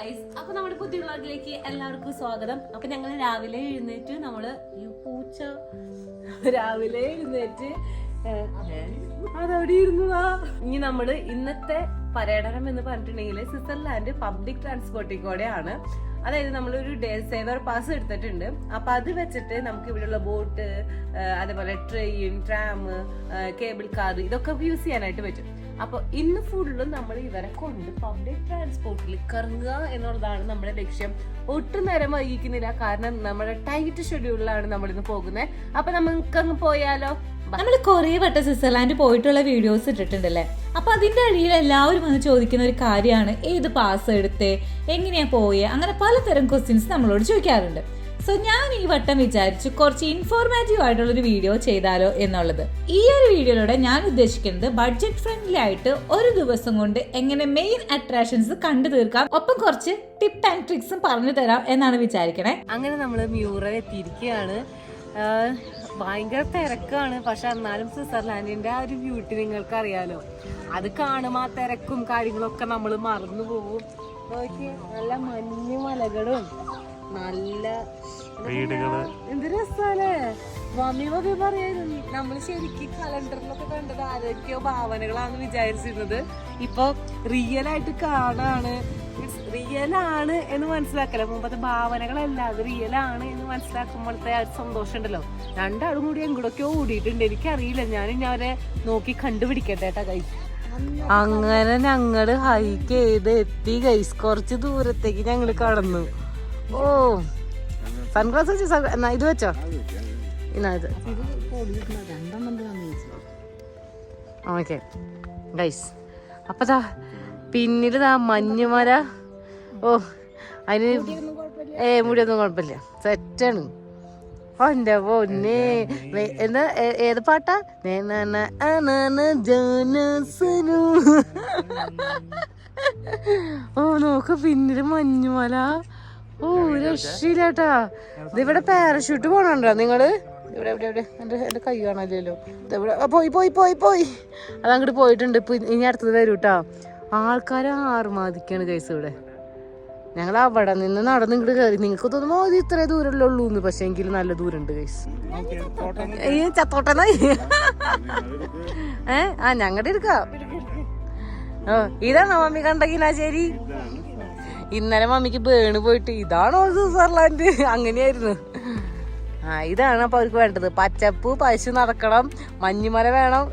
Guys, അപ്പൊ നമ്മുടെ പുതിയ വ്ളോഗിലേക്ക് എല്ലാവർക്കും സ്വാഗതം. അപ്പൊ ഞങ്ങൾ രാവിലെ എഴുന്നേറ്റ് അതവിടെ ഇരുന്നതാ. ഇനി നമ്മള് ഇന്നത്തെ പര്യടനം എന്ന് പറഞ്ഞിട്ടുണ്ടെങ്കിൽ സ്വിറ്റ്സർലാൻഡ് പബ്ലിക് ട്രാൻസ്പോർട്ടിൽ കൂടെയാണ്. അതായത് നമ്മളൊരു ഡേ സേവർ പാസ് എടുത്തിട്ടുണ്ട്. അപ്പൊ അത് വെച്ചിട്ട് നമുക്ക് ഇവിടെയുള്ള ബോട്ട്, അതേപോലെ ട്രെയിൻ, ട്രാം, കേബിൾ കാർ ഇതൊക്കെ യൂസ് ചെയ്യാനായിട്ട് പറ്റും. അപ്പൊ ഇന്ന് ഫുള്ളും നമ്മൾ ഇവരെ കൊണ്ട് പബ്ലിക് ട്രാൻസ്പോർട്ടിൽ കറങ്ങുക എന്നുള്ളതാണ് നമ്മുടെ ലക്ഷ്യം. ഒട്ടും നേരം വൈകിക്കുന്നില്ല, കാരണം നമ്മുടെ ടൈറ്റ് ഷെഡ്യൂളിലാണ് നമ്മളിന്ന് പോകുന്നത്. അപ്പൊ നമുക്കങ്ങ് പോയാലോ? നമ്മൾ കുറേ വട്ടം സ്വിറ്റ്സർലാൻഡ് പോയിട്ടുള്ള വീഡിയോസ് ഇട്ടിട്ടുണ്ടല്ലേ. അപ്പൊ അതിന്റെ അടിയിൽ എല്ലാവരും വന്ന് ചോദിക്കുന്ന ഒരു കാര്യമാണ്, ഏത് പാസ് എടുത്തേ, എങ്ങനെയാ പോയേ, അങ്ങനെ പലതരം ക്വസ്റ്റ്യൻസ് നമ്മളോട് ചോദിക്കാറുണ്ട്. സോ ഞാൻ ഈ വട്ടം വിചാരിച്ചു കുറച്ച് ഇൻഫോർമേറ്റീവ് ആയിട്ടുള്ള ഒരു വീഡിയോ ചെയ്താലോ എന്നുള്ളത്. ഈ ഒരു വീഡിയോയിലൂടെ ഞാൻ ഉദ്ദേശിക്കുന്നത് ബഡ്ജറ്റ് ഫ്രണ്ട്ലി ആയിട്ട് ഒരു ദിവസം കൊണ്ട് എങ്ങനെ മെയിൻ അട്രാക്ഷൻസ് കണ്ടു തീർക്കാം, ഒപ്പം കുറച്ച് ടിപ്പ് ആൻഡ് ട്രിക്സും പറഞ്ഞു തരാം എന്നാണ് വിചാരിക്കണേ. അങ്ങനെ നമ്മള് മ്യൂറൽ എത്തിയിരിക്കുകയാണ്. ഭയങ്കര തിരക്കാണ്, പക്ഷെ എന്നാലും സ്വിറ്റ്സർലാൻഡിന്റെ ആ ഒരു ബ്യൂട്ടി നിങ്ങൾക്ക് അറിയാലോ. അത് കാണുമ്പോ ആ തിരക്കും കാര്യങ്ങളൊക്കെ നമ്മൾ മറന്നു പോകും. നല്ല മഞ്ഞു മലകളും നല്ല എന്ത് രസാലേ. മമ്മി പറയായിരുന്നു നമ്മൾ ശരിക്കും കലണ്ടറിലൊക്കെ കണ്ടത് ആരോഗ്യ ഭാവനകളാണ് വിചാരിച്ചിരുന്നത്. ഇപ്പൊ റിയൽ ആയിട്ട് കാണാണ്, റിയലാണ് എന്ന് മനസ്സിലാക്കല. മുമ്പത്തെ ഭാവനകളല്ല, അത് റിയലാണ് എന്ന് മനസ്സിലാക്കുമ്പോഴത്തെ ആ സന്തോഷം ഉണ്ടല്ലോ. രണ്ടാളും കൂടി എങ്ങോട്ടൊക്കെയോ ഓടിയിട്ടുണ്ട്, എനിക്കറിയില്ല. ഞാൻ അവരെ നോക്കി കണ്ടുപിടിക്കട്ടെ കേട്ടാ ഗൈസ്. അങ്ങനെ ഞങ്ങള് ഹൈക്ക് ചെയ്ത് എത്തി ഗൈസ്. കുറച്ച് ദൂരത്തേക്ക് ഞങ്ങള് കടന്നു. ഓ, സൺഗ്ലാസ് വെച്ചോ, ഇത് വെച്ചോ. ഇത് ഓക്കെ ഗൈസ്. അപ്പതാ പിന്നീട് മഞ്ഞുമല. ഓ, അതിന് മുടിയൊന്നും കുഴപ്പമില്ല, സെറ്റാണ്. എന്റെ പൊന്നേ, എന്താ ഏത് പാട്ടാ? ഓ നോക്ക് പിന്നീട് മഞ്ഞുമല. ഓ രക്ഷയില്ലാട്ടാ. ഇതിവിടെ പാരഷൂട്ട് പോണുണ്ടോ നിങ്ങള്? ഇവിടെ എവിടെ എവിടെ എന്റെ കൈ കാണാനില്ലല്ലോ. പോയി പോയി പോയി പോയി അതങ്ങോട്ട് പോയിട്ടുണ്ട്. ഇപ്പൊ ഇനി അടുത്തത് വരും കേട്ടോ. ആൾക്കാരെ ആറുമാതിക്കാണ് ഗൈസ് ഇവിടെ. ഞങ്ങൾ അവിടെ നിന്ന് നടന്ന് ഇങ്ങോട്ട് കയറി. നിങ്ങൾക്ക് തോന്നുമ്പോ ഇത് ഇത്രേ ദൂരമല്ലേ ഉള്ളൂ എന്ന്, പക്ഷെ എങ്കിലും നല്ല ദൂരമുണ്ട് ഗൈസ്. ചത്തോട്ടനായി ഞങ്ങളുടെ എടുക്കാം. ഓ, ഇതാണോ മമ്മി കണ്ടെങ്കിലാ? ശരി, ഇന്നലെ മമ്മിക്ക് ബേണ് പോയിട്ട് ഇതാണോ സ്വിറ്റ്സർലാൻഡ് അങ്ങനെയായിരുന്നു. ഇതാണ് അപ്പൊ അവർക്ക് വേണ്ടത്. പച്ചപ്പ്, പശു നടക്കണം, മഞ്ഞുമല വേണം.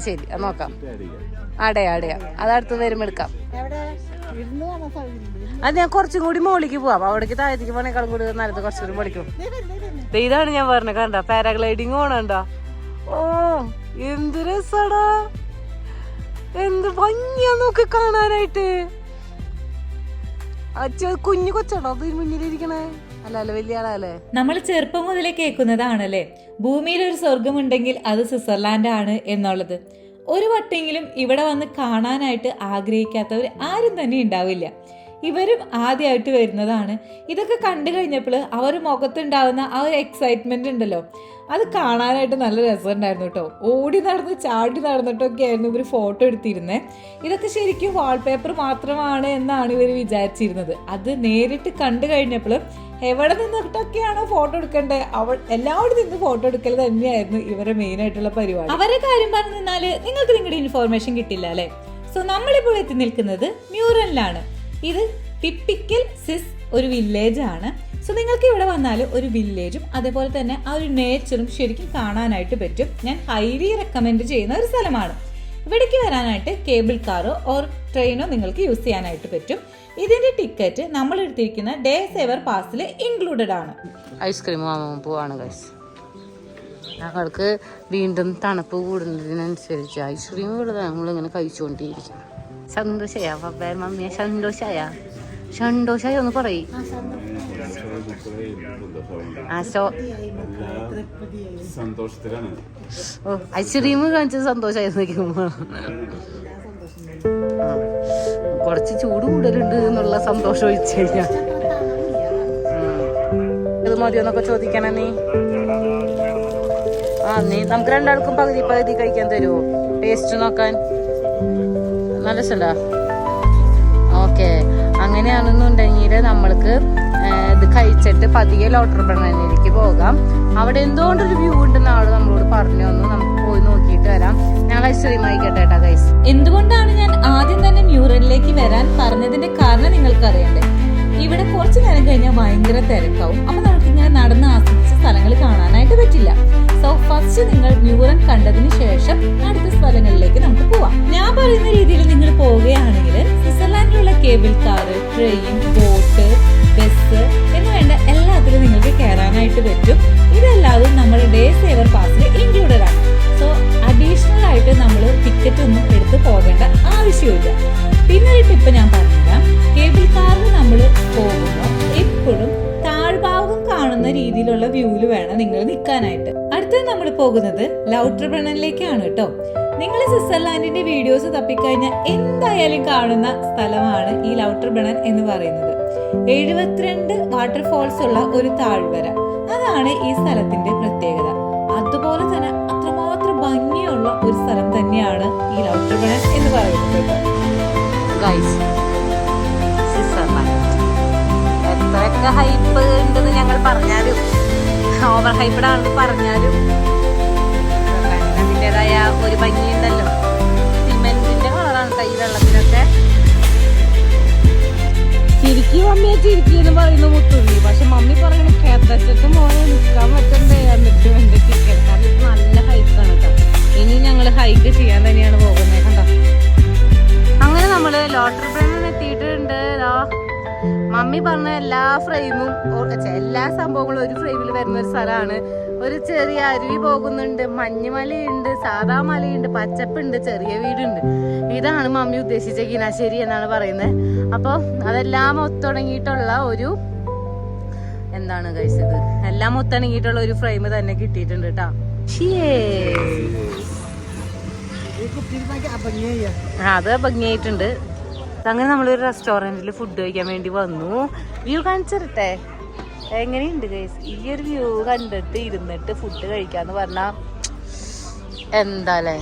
ശരി, നോക്കാം. അടയാ അതടുത്ത് വരുമ്പോ എടുക്കാം. അത് ഞാൻ കുറച്ചും കൂടി മോളിക്ക് പോവാം. അവിടേക്ക് താഴത്തേക്ക് പോണേക്കാളും കൂടി നല്ലത് കുറച്ചുകൂടി മോളിക്കും. ഇതാണ് ഞാൻ പറഞ്ഞത്, കണ്ട പാരാഗ്ലൈഡിങ് പോണണ്ടാ. ഓ എന്ത് രസാടാ, എന്ത് ഭംഗിയാ നോക്ക് കാണാനായിട്ട്. കുഞ്ഞു കൊച്ചാണോ അത് മുന്നിലിരിക്കണേ? അല്ലല്ലോ, വലിയ ആളല്ലേ. നമ്മൾ ചെറുപ്പം മുതലേ കേൾക്കുന്നതാണല്ലേ, ഭൂമിയിൽ ഒരു സ്വർഗമുണ്ടെങ്കിൽ അത് സ്വിറ്റ്സർലാൻഡ് ആണ് എന്നുള്ളത്. ഒരു വട്ടെങ്കിലും ഇവിടെ വന്ന് കാണാനായിട്ട് ആഗ്രഹിക്കാത്തവർ ആരും തന്നെ ഉണ്ടാവില്ല. ഇവരും ആദ്യമായിട്ട് വരുന്നതാണ്. ഇതൊക്കെ കണ്ടു കഴിഞ്ഞപ്പോൾ അവർ മുഖത്തുണ്ടാവുന്ന ആ ഒരു എക്സൈറ്റ്മെന്റ് ഉണ്ടല്ലോ, അത് കാണാനായിട്ട് നല്ല രസമുണ്ടായിരുന്നു കേട്ടോ. ഓടി നടന്ന് ചാടി നടന്നിട്ടൊക്കെ ആയിരുന്നു ഇവർ ഫോട്ടോ എടുത്തിരുന്നത്. ഇതൊക്കെ ശരിക്കും വാൾപേപ്പർ മാത്രമാണ് എന്നാണ് ഇവർ വിചാരിച്ചിരുന്നത്. അത് നേരിട്ട് കണ്ടു കഴിഞ്ഞപ്പോൾ എവിടെ നിന്നിട്ടൊക്കെയാണോ ഫോട്ടോ എടുക്കണ്ടേ, എല്ലാവരും നിന്ന് ഫോട്ടോ എടുക്കൽ തന്നെയായിരുന്നു ഇവരുടെ മെയിൻ ആയിട്ടുള്ള പരിപാടി. അവരുടെ കാര്യം പറഞ്ഞു നിന്നാല് നിങ്ങൾക്ക് നിങ്ങളുടെ ഇൻഫോർമേഷൻ കിട്ടില്ല അല്ലെ. സോ നമ്മളിപ്പോൾ എത്തി നിൽക്കുന്നത് മ്യൂറലിലാണ്. ഇത് ടിപ്പിക്കൽ സ്വിസ് ഒരു വില്ലേജ് ആണ്. സോ നിങ്ങൾക്ക് ഇവിടെ വന്നാൽ ഒരു വില്ലേജും അതേപോലെ തന്നെ ആ ഒരു നേച്ചറും ശരിക്കും കാണാനായിട്ട് പറ്റും. ഞാൻ ഹൈലി റെക്കമെൻഡ് ചെയ്യുന്ന ഒരു സ്ഥലമാണ്. ഇവിടേക്ക് വരാനായിട്ട് കേബിൾ കാറോ ഓർ ട്രെയിനോ നിങ്ങൾക്ക് യൂസ് ചെയ്യാനായിട്ട് പറ്റും. ഇതിന്റെ ടിക്കറ്റ് നമ്മൾ എടുത്തിരിക്കുന്ന ഡേ സേവർ പാസിൽ ഇൻക്ലൂഡഡ് ആണ്. ഐസ്ക്രീം വാങ്ങാൻ പോവാണ് ഗൈസ്. ഞങ്ങൾക്ക് വീണ്ടും തണുപ്പ് കൂടുന്നതിനനുസരിച്ച് ഐസ്ക്രീം ഇവിടെ നമ്മളിങ്ങനെ കഴിച്ചുകൊണ്ടിരിക്കും. സന്തോഷയാ പപ്പ മമ്മിയെ? സന്തോഷായ ഒന്ന് പറയും. ഓ, ഐസ്ക്രീം കാണിച്ചത് സന്തോഷമായിരുന്നു. കുറച്ച് ചൂട് കൂടുതലുണ്ട് എന്നുള്ള സന്തോഷം ഒഴിച്ചു കഴിഞ്ഞാൽ ഇത് മതിയോന്നൊക്കെ ചോദിക്കണ നീ. നീ നമുക്ക് രണ്ടാൾക്കും പകുതി കഴിക്കാൻ തരുമോ? ടേസ്റ്റ് നോക്കാൻ നല്ല ഇഷ്ടമുണ്ടോ? ഓക്കെ, അങ്ങനെയാണെന്നുണ്ടെങ്കിൽ നമ്മൾക്ക് ഇത് കഴിച്ചിട്ട് പതിയെ ലോട്ടർ ബണനിലേക്ക് പോകാം. അവിടെ എന്തുകൊണ്ടൊരു വ്യൂ ഉണ്ടെന്ന് ആള് നമ്മളോട് പറഞ്ഞു തന്നു. നമുക്ക് പോയി നോക്കിയിട്ട് വരാം. ഞങ്ങൾ ഐസ്ക്രീം ആയിക്കട്ടെ കേട്ടോ ഗൈസ്. എന്തുകൊണ്ടാണ് ഞാൻ ആദ്യം തന്നെ മ്യൂറലിലേക്ക് വരാൻ പറഞ്ഞതിന്റെ കാരണം നിങ്ങൾക്ക് അറിയണ്ടേ? ഇവിടെ കുറച്ചു നേരം കഴിഞ്ഞാൽ ഭയങ്കര തിരക്കാവും. അപ്പൊ നമുക്ക് ഇങ്ങനെ നടന്ന് ആസ്വദിച്ച സ്ഥലങ്ങൾ കാണാനായിട്ട് പറ്റില്ല. സോ ഫസ്റ്റ് നിങ്ങൾ മ്യൂറൽ കണ്ടതിന് ശേഷം അടുത്ത സ്ഥലങ്ങളിലേക്ക് നമുക്ക് പോവാം. ഞാൻ പറയുന്ന രീതിയിൽ നിങ്ങൾ പോവുകയാണെങ്കിൽ സ്വിറ്റ്സർലാൻഡിലുള്ള cable car, train, boat, bus എന്ന് വേണ്ട എല്ലാത്തിലും നിങ്ങൾക്ക് കയറാനായിട്ട് പറ്റും. ഇതെല്ലാതും നമ്മുടെ ഡേ സേവർ പാസിൽ ഇൻക്ലൂഡഡ് ആണ്. സോ അഡീഷണൽ ആയിട്ട് നമ്മൾ ടിക്കറ്റ് ഒന്നും എടുത്ത് പോകേണ്ട ആവശ്യമില്ല. പിന്നെ ഒരു ടിപ്പ് ഞാൻ പറഞ്ഞുതരാം. കേബിൾ കാറിൽ നമ്മൾ പോകുമ്പോൾ എപ്പോഴും താഴ്ഭാഗം കാണുന്ന രീതിയിലുള്ള വ്യൂവില് വേണം നിങ്ങൾ നിൽക്കാനായിട്ട്. അടുത്തത് നമ്മൾ പോകുന്നത് ലൗട്ടർബ്രണ്ണനിലേക്കാണ് കേട്ടോ. നിങ്ങൾ സ്വിറ്റ്സർലാൻഡിന്റെ വീഡിയോസ് തപ്പിക്കഴിഞ്ഞാൽ എന്തായാലും കാണുന്ന സ്ഥലമാണ് ഈ ലൗട്ടർബ്രണ്ണൻ എന്ന് പറയുന്നത്. 72 വാട്ടർഫോൾസ് ഉള്ള ഒരു താഴ്വര, അതാണ് ഈ സ്ഥലത്തിന്റെ പ്രത്യേകത. അതുപോലെ തന്നെ അത്രമാത്രം ഭംഗിയുള്ള ഒരു സ്ഥലം തന്നെയാണ് ഈ ലൗട്ടർബ്രണ്ണൻ എന്ന് പറയുന്നത്. എത്രയൊക്കെ ഹൈപ്പ് ഉണ്ടെന്ന് ഞങ്ങൾ പറഞ്ഞാലും, ഓവർ ഹൈപ്പഡ് ആണെന്ന് പറഞ്ഞാലും അതിൻ്റെതായ ഒരു ഭംഗിയുണ്ടല്ലോ. സിമെന്റിന്റെ കളറാണ് കൈ വെള്ളത്തിനൊക്കെ. ചിരിക്കി മമ്മിയെ ചിരിക്കി എന്ന് പറയുന്ന മുത്തുള്ളി, പക്ഷെ മമ്മി പറയുന്നത് കേട്ടച്ചിട്ട് മോനെ നിൽക്കാൻ പറ്റണ്ടേ എന്നിട്ട് എന്റെ ടിക്കറ്റ്. കാരണം ഇത് നല്ല ഹൈക്കാണ് കേട്ടോ. ഇനി ഞങ്ങൾ ഹൈക്ക് ചെയ്യാൻ തന്നെയാണ് പോകുന്നത്. കണ്ടോ, അങ്ങനെ നമ്മള് ലോട്ടറി ഫ്രെയിമിൽ എത്തിയിട്ടുണ്ട്. മമ്മി പറഞ്ഞ എല്ലാ ഫ്രെയിമും എല്ലാ സംഭവങ്ങളും ഒരു ഫ്രെയിമിൽ വരുന്ന ഒരു സ്ഥലമാണ്. ഒരു ചെറിയ അരുവി പോകുന്നുണ്ട്, മഞ്ഞുമലയുണ്ട്, സാധാ മലയുണ്ട്, പച്ചപ്പുണ്ട്, ചെറിയ വീടുണ്ട്. ഇതാണ് മമ്മി ഉദ്ദേശിച്ച കിനാശ്ശേരി എന്നാണ് പറയുന്നത്. അപ്പൊ അതെല്ലാം ഒത്തിണങ്ങിയിട്ടുള്ള ഒരു എന്താണ് കഴിച്ചത്, എല്ലാം ഒത്തിണങ്ങിയിട്ടുള്ള ഒരു ഫ്രെയിം തന്നെ കിട്ടിയിട്ടുണ്ട് കേട്ടോ. അത് ഭംഗിയായിട്ടുണ്ട്. അങ്ങനെ നമ്മളൊരു റെസ്റ്റോറൻറ്റിൽ ഫുഡ് കഴിക്കാൻ വേണ്ടി വന്നു. വ്യൂ കാണിച്ചിരട്ടെ എങ്ങനെയുണ്ട് ഗൈസ്. ഈ ഒരു വ്യൂ കണ്ടിട്ട് ഇരുന്നിട്ട് ഫുഡ് കഴിക്കാന്ന് പറഞ്ഞാ എന്താല്ലേ.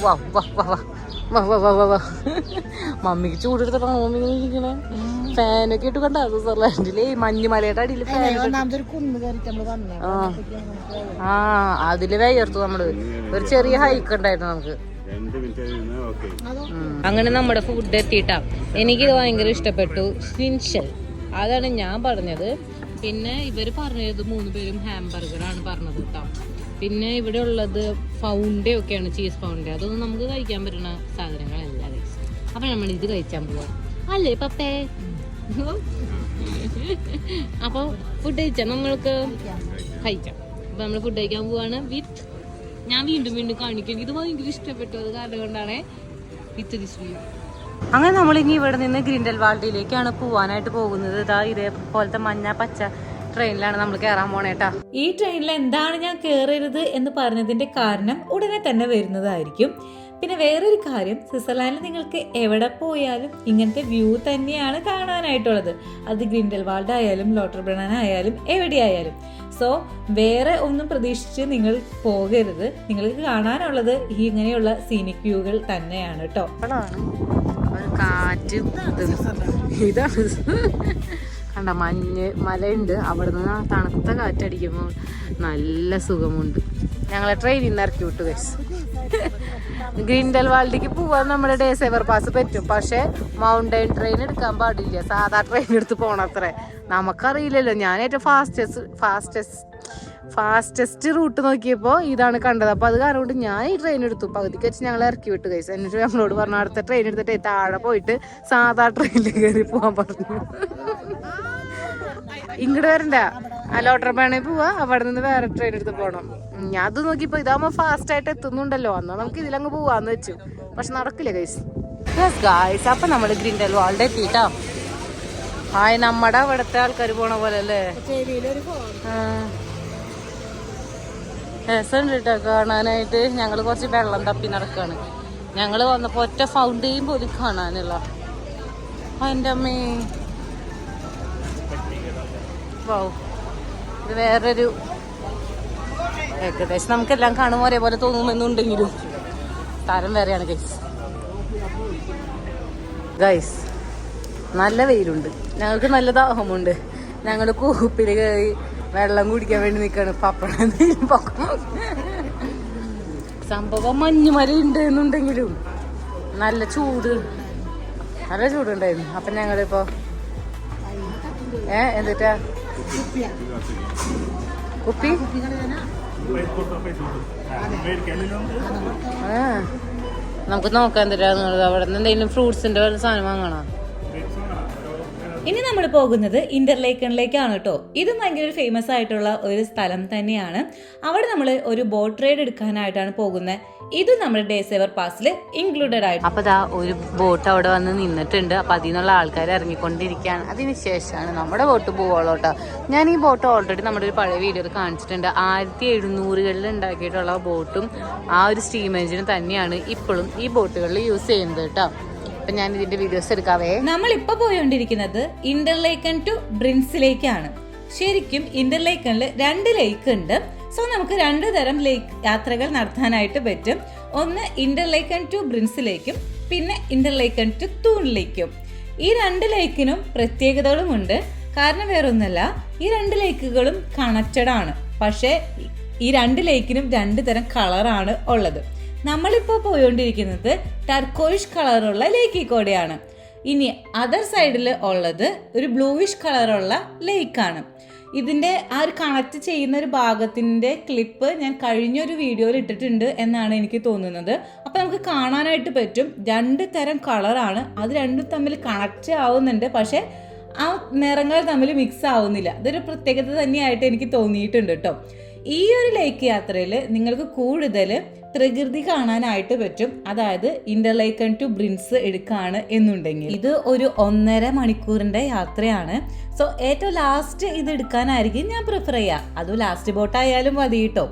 വാ വാ വാ വാ വാ വാ വാ വാ വാ. മമ്മിക്ക് ചൂടെടുത്തിട്ടാണ് മമ്മി ഇങ്ങനെ ഇരിക്കണേ. ഫാനൊക്കെ ഇട്ട് കണ്ട സ്വിറ്റ്സർലാൻഡിലെ മഞ്ഞുമലയുടെ അടിയിൽ ഫാൻ. ആ അതില് വയ്യർത്തു നമ്മള്. ഒരു ചെറിയ ഹൈക്ക് ഉണ്ടായിരുന്നു നമുക്ക്. അങ്ങനെ നമ്മുടെ ഫുഡ് എത്തിയിട്ടാ. എനിക്കിത് ഭയങ്കര ഇഷ്ടപ്പെട്ടു. സ്വിൻഷൽ അതാണ് ഞാൻ പറഞ്ഞത്. പിന്നെ ഇവര് പറഞ്ഞത് 3 പേരും ഹാംബർഗറാണ് പറഞ്ഞത് കേട്ടോ. പിന്നെ ഇവിടെ ഉള്ളത് ഫൗണ്ടേ ഒക്കെയാണ്, ചീസ് ഫൗണ്ടേ. അതൊന്നും നമുക്ക് കഴിക്കാൻ പറ്റുന്ന സാധനങ്ങളല്ല. അപ്പൊ നമ്മൾ ഇത് കഴിച്ചാൻ പോവാ അല്ലേ പപ്പേ? അപ്പൊ ഫുഡ് കഴിച്ചാ നമ്മൾക്ക് കഴിക്കാം. അപ്പൊ നമ്മൾ ഫുഡ് കഴിക്കാൻ പോവാണ്. വിത്ത് ഞാൻ വീണ്ടും വീണ്ടും കാണിക്കും. ഇത് ഭയങ്കര ഇഷ്ടപ്പെട്ടു. അത് കാരണം കൊണ്ടാണ് വിത്ത് ദിസ് വ്യൂ. അങ്ങനെ നമ്മൾ ഇനി ഇവിടെ നിന്ന് ഗ്രിൻഡൽവാൾഡിലേക്കാണ് പോവാനായിട്ട് പോകുന്നത്. ഇതാ ഇതേപോലത്തെ മഞ്ഞ പച്ച ട്രെയിനിലാണ് നമ്മൾ കയറാൻ പോണേട്ടാ. ഈ ട്രെയിനിൽ എന്താണ് ഞാൻ കയറരുത് എന്ന് പറഞ്ഞതിന്റെ കാരണം ഉടനെ തന്നെ വരുന്നതായിരിക്കും. പിന്നെ വേറൊരു കാര്യം, സ്വിറ്റ്സർലാൻഡിൽ നിങ്ങൾക്ക് എവിടെ പോയാലും ഇങ്ങനത്തെ വ്യൂ തന്നെയാണ് കാണാനായിട്ടുള്ളത്. അത് ഗ്രിൻഡൽവാൾഡ് ആയാലും ലോട്ടർബ്രണ്ണൻ ആയാലും എവിടെയായാലും. സോ വേറെ ഒന്നും പ്രതീക്ഷിച്ച് നിങ്ങൾ പോകരുത്. നിങ്ങൾക്ക് കാണാനുള്ളത് ഈ ഇങ്ങനെയുള്ള സീനിക് വ്യൂകൾ തന്നെയാണ് കേട്ടോ. കാറ്റും ഇതാണ് കണ്ട, മഞ്ഞ് മലയുണ്ട്. അവിടെ നിന്ന് തണുത്ത കാറ്റടിക്കുമ്പോൾ നല്ല സുഖമുണ്ട്. ഞങ്ങളെ ട്രെയിനിൽ നിന്ന് ഇറക്കി വിട്ടു ഗൈസ്. ഗ്രിൻഡൽവാൾഡിലേക്ക് പോവാൻ നമ്മുടെ ഡേ സേവർ പാസ് പറ്റും. പക്ഷെ മൗണ്ടൈൻ ട്രെയിൻ എടുക്കാൻ പാടില്ല. സാധാ ട്രെയിൻ എടുത്ത് പോണത്രേ. നമുക്കറിയില്ലല്ലോ. ഞാൻ ഏറ്റവും ഫാസ്റ്റസ്റ്റ് റൂട്ട് നോക്കിയപ്പോൾ ഇതാണ് കണ്ടത്. അപ്പോൾ അത് കാരണം കൊണ്ട് ഞാൻ ഈ ട്രെയിൻ എടുത്തു. പകുതിക്ക് വെച്ച് ഞങ്ങൾ ഇറക്കി വിട്ടു ഗൈസ്. എന്നിട്ട് ഞങ്ങളോട് പറഞ്ഞു അടുത്ത ട്രെയിൻ എടുത്തിട്ട് താഴെ പോയിട്ട് സാധാ ട്രെയിനിൽ കയറി പോകാൻ പറഞ്ഞു. ഇങ്ങോട്ട് വരണ്ട, ലോട്ടർബ്രണ്ണനിൽ പോവാ, അവിടെ നിന്ന് വേറെ ട്രെയിൻ എടുത്ത് പോകണം. ഞാൻ അത് നോക്കിയപ്പോ ഇതാകുമ്പോ ഫാസ്റ്റ് ആയിട്ട് എത്തുന്നുണ്ടല്ലോ, എന്നാ നമുക്ക് ഇതിലങ്ങ് പോവാന്ന് വെച്ചു. പക്ഷെ നടക്കില്ല ഗൈസ്. ഗൈസ് അപ്പൊ നമ്മള് ഗ്രിൻഡൽവാൾഡ് എത്തിട്ടോ. ഹായ്, നമ്മുടെ അവിടുത്തെ ആൾക്കാർ പോണ പോലെ അല്ലേ. രസമുണ്ട് കേട്ടോ കാണാനായിട്ട്. ഞങ്ങള് കുറച്ച് വെള്ളം തപ്പി നടക്കാണ്. ഞങ്ങള് വന്നപ്പോ ഒറ്റ ഫൗണ്ടൈൻ പോലും കാണാനുള്ള. എൻ്റെ അമ്മേ, ഇത് വേറൊരു ഏകദേശം നമുക്കെല്ലാം കാണുമ്പോൾ ഒരേപോലെ തോന്നുമെന്നുണ്ടെങ്കിലും സ്ഥലം വേറെയാണ് ഗൈസ്. ഗൈസ് നല്ല വെയിലുണ്ട്, ഞങ്ങൾക്ക് നല്ല ദാഹമുണ്ട്. ഞങ്ങൾ കൂപ്പിൽ കയറി വെള്ളം കുടിക്കാൻ വേണ്ടി നിൽക്കാണ്. പപ്പടം സംഭവം മഞ്ഞുമല ഉണ്ട് എന്നുണ്ടെങ്കിലും നല്ല ചൂടുണ്ടായിരുന്നു. അപ്പം ഞങ്ങളിപ്പോ എന്നിട്ടാ കുപ്പി നമുക്ക് നോക്കാൻ തരാന്നുള്ളത്. അവിടെ നിന്ന് എന്തെങ്കിലും ഫ്രൂട്ട്സിന്റെ സാധനം വാങ്ങണോ? ഇനി നമ്മൾ പോകുന്നത് ഇന്റർലേക്കണിലേക്കാണ് കേട്ടോ. ഇത് ഭയങ്കര ഫേമസ് ആയിട്ടുള്ള ഒരു സ്ഥലം തന്നെയാണ്. അവിടെ നമ്മൾ ഒരു ബോട്ട് റൈഡ് എടുക്കാനായിട്ടാണ് പോകുന്നത്. ഇത് നമ്മുടെ ഡേ സേവർ പാസിൽ ഇൻക്ലൂഡഡ് ആയിട്ട്. അപ്പൊ ദാ ഒരു ബോട്ട് അവിടെ വന്ന് നിന്നിട്ടുണ്ട്. അപ്പൊ അതിൽ നിന്നുള്ള ആൾക്കാർ ഇറങ്ങിക്കൊണ്ടിരിക്കുകയാണ്. അതിനുശേഷമാണ് നമ്മുടെ ബോട്ട് പോവുള്ളൂ കേട്ടോ. ഞാൻ ഈ ബോട്ട് ഓൾറെഡി നമ്മുടെ ഒരു പഴയ വീഡിയോയിൽ കാണിച്ചിട്ടുണ്ട്. 1700-കളിൽ ഉണ്ടാക്കിയിട്ടുള്ള ബോട്ടും ആ ഒരു സ്റ്റീം എഞ്ചിനും തന്നെയാണ് ഇപ്പോഴും ഈ ബോട്ടുകളിൽ യൂസ് ചെയ്യുന്നത് കേട്ടോ. അപ്പൊ ഞാൻ ഇതിന്റെ വീഡിയോസ് എടുക്കാവേ. നമ്മളിപ്പോ പോയോണ്ടിരിക്കുന്നത് ഇന്റർലേക്കൺ ടു ബ്രിൻസിലേക്കാണ്. ശരിക്കും ഇന്റർലേക്കണിൽ 2 ലേക്ക് ഉണ്ട്. സോ നമുക്ക് 2 തരം ലേക്ക് യാത്രകൾ നടത്താനായിട്ട് പറ്റും. ഒന്ന് ഇന്റർലേക്കൺ ടു ബ്രിൻസിലേക്കും പിന്നെ ഇന്റർലേക്കൺ ടു തൂണിലേക്കും. ഈ 2 ലേക്കിനും പ്രത്യേകതകളുമുണ്ട്. കാരണം വേറൊന്നുമല്ല, ഈ 2 ലേക്കുകളും കണക്റ്റഡ് ആണ്. പക്ഷേ ഈ 2 ലേക്കിനും 2 തരം കളറാണ് ഉള്ളത്. നമ്മളിപ്പോൾ പോയോണ്ടിരിക്കുന്നത് ടർക്കോയിഷ് കളറുള്ള ലേക്കിൽ കൂടെയാണ്. ഇനി അതർ സൈഡിൽ ഉള്ളത് ഒരു ബ്ലൂയിഷ് കളറുള്ള ലേക്കാണ്. ഇതിന്റെ ആ ഒരു കണക്ട് ചെയ്യുന്ന ഒരു ഭാഗത്തിന്റെ ക്ലിപ്പ് ഞാൻ കഴിഞ്ഞൊരു വീഡിയോയിൽ ഇട്ടിട്ടുണ്ട് എന്നാണ് എനിക്ക് തോന്നുന്നത്. അപ്പൊ നമുക്ക് കാണാനായിട്ട് പറ്റും 2 തരം കളറാണ്. അത് രണ്ടും തമ്മിൽ കണക്ട് ആവുന്നുണ്ട്, പക്ഷെ ആ നിറങ്ങൾ തമ്മിൽ മിക്സ് ആവുന്നില്ല. അതൊരു പ്രത്യേകത തന്നെയായിട്ട് എനിക്ക് തോന്നിയിട്ടുണ്ട് കേട്ടോ. ഈ ഒരു ലേക്ക് യാത്രയിൽ നിങ്ങൾക്ക് കൂടുതൽ പ്രകൃതി കാണാനായിട്ട് പറ്റും. അതായത് ഇന്റർലേക്കൺ ടു ബ്രിൻസ് എടുക്കുകയാണ് എന്നുണ്ടെങ്കിൽ ഇത് ഒരു 1.5 മണിക്കൂറിന്റെ യാത്രയാണ്. സോ ഏറ്റവും ലാസ്റ്റ് ഇത് എടുക്കാനായിരിക്കും ഞാൻ പ്രിഫർ ചെയ്യുക. അതും ലാസ്റ്റ് ബോട്ടായാലും മതി കേട്ടോ.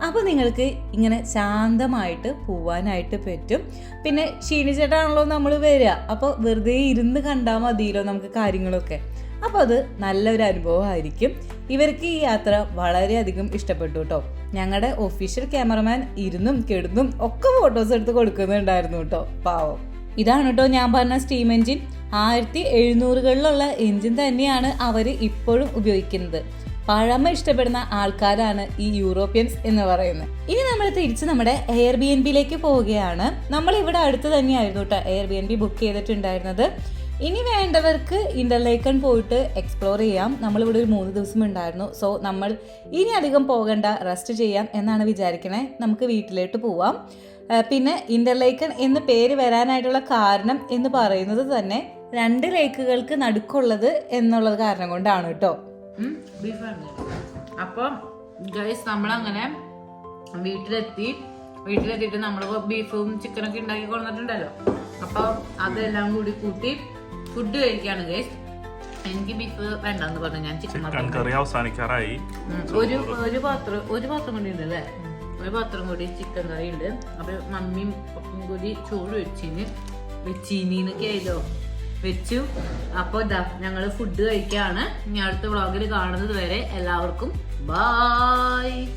അപ്പോൾ നിങ്ങൾക്ക് ഇങ്ങനെ ശാന്തമായിട്ട് പോവാനായിട്ട് പറ്റും. പിന്നെ ക്ഷീണിച്ചിട്ടാണല്ലോ നമ്മൾ വരിക, അപ്പോൾ വെറുതെ ഇരുന്ന് കണ്ടാൽ മതിയല്ലോ നമുക്ക് കാര്യങ്ങളൊക്കെ. അപ്പോൾ അത് നല്ലൊരു അനുഭവമായിരിക്കും. ഇവർക്ക് ഈ യാത്ര വളരെയധികം ഇഷ്ടപ്പെട്ടു കേട്ടോ. ഞങ്ങളുടെ ഒഫീഷ്യൽ ക്യാമറമാൻ ഇരുന്നും കിടന്നും ഒക്കെ ഫോട്ടോസ് എടുത്ത് കൊടുക്കുന്നുണ്ടായിരുന്നു കേട്ടോ, പാവം. ഇതാണ് കേട്ടോ ഞാൻ പറഞ്ഞ സ്റ്റീം എഞ്ചിൻ. 1700-കളിലുള്ള എഞ്ചിൻ തന്നെയാണ് അവർ ഇപ്പോഴും ഉപയോഗിക്കുന്നത്. പഴമ ഇഷ്ടപ്പെടുന്ന ആൾക്കാരാണ് ഈ യൂറോപ്യൻസ് എന്ന് പറയുന്നത്. ഇനി നമ്മൾ തിരിച്ച് നമ്മുടെ എയർബിഎൻബിയിലേക്ക് പോവുകയാണ്. നമ്മൾ ഇവിടെ അടുത്ത് തന്നെയായിരുന്നു കേട്ടോ എയർബിഎൻബി ബുക്ക് ചെയ്തിട്ടുണ്ടായിരുന്നത്. ഇനി വേണ്ടവർക്ക് ഇന്റർലേക്കൺ പോയിട്ട് എക്സ്പ്ലോർ ചെയ്യാം. നമ്മളിവിടെ ഒരു 3 ദിവസം ഉണ്ടായിരുന്നു. സോ നമ്മൾ ഇനി അധികം പോകണ്ട, റെസ്റ്റ് ചെയ്യാം എന്നാണ് വിചാരിക്കണേ. നമുക്ക് വീട്ടിലോട്ട് പോവാം. പിന്നെ ഇന്റർലേക്കൺ എന്ന് പേര് വരാനായിട്ടുള്ള കാരണം എന്ന് പറയുന്നത് തന്നെ 2 ലേക്കുകൾക്ക് നടുക്കുള്ളത് എന്നുള്ളത് കാരണം കൊണ്ടാണ് കേട്ടോ. അപ്പം ഗൈസ് നമ്മളങ്ങനെ വീട്ടിലെത്തിയിട്ട് നമ്മൾ ബീഫും ചിക്കനൊക്കെ ഉണ്ടാക്കി കൊണ്ടിട്ടുണ്ടല്ലോ. അപ്പൊ അതെല്ലാം കൂടി കൂട്ടി ഫുഡ് കഴിക്കാണ് ഗൈസ്. എനിക്ക് ബീഫ് വേണ്ടെന്ന് പറഞ്ഞു, ഞാൻ ചിക്കൻ കറി അവസാനിക്കാറായി. ഒരു പാത്രം കൂടി ഉണ്ട് അല്ലേ, ഒരു പാത്രം കൂടി ചിക്കൻ കറി ഉണ്ട്. അപ്പൊ മമ്മിയും പപ്പയും കൂടി ചോറ് വെച്ചീനിന്നൊക്കെ ആയല്ലോ വെച്ചു. അപ്പൊ ഇതാ ഞങ്ങള് ഫുഡ് കഴിക്കാണ്. ഇനി അടുത്ത വ്ളോഗിൽ കാണുന്നത് വരെ എല്ലാവർക്കും ബൈ.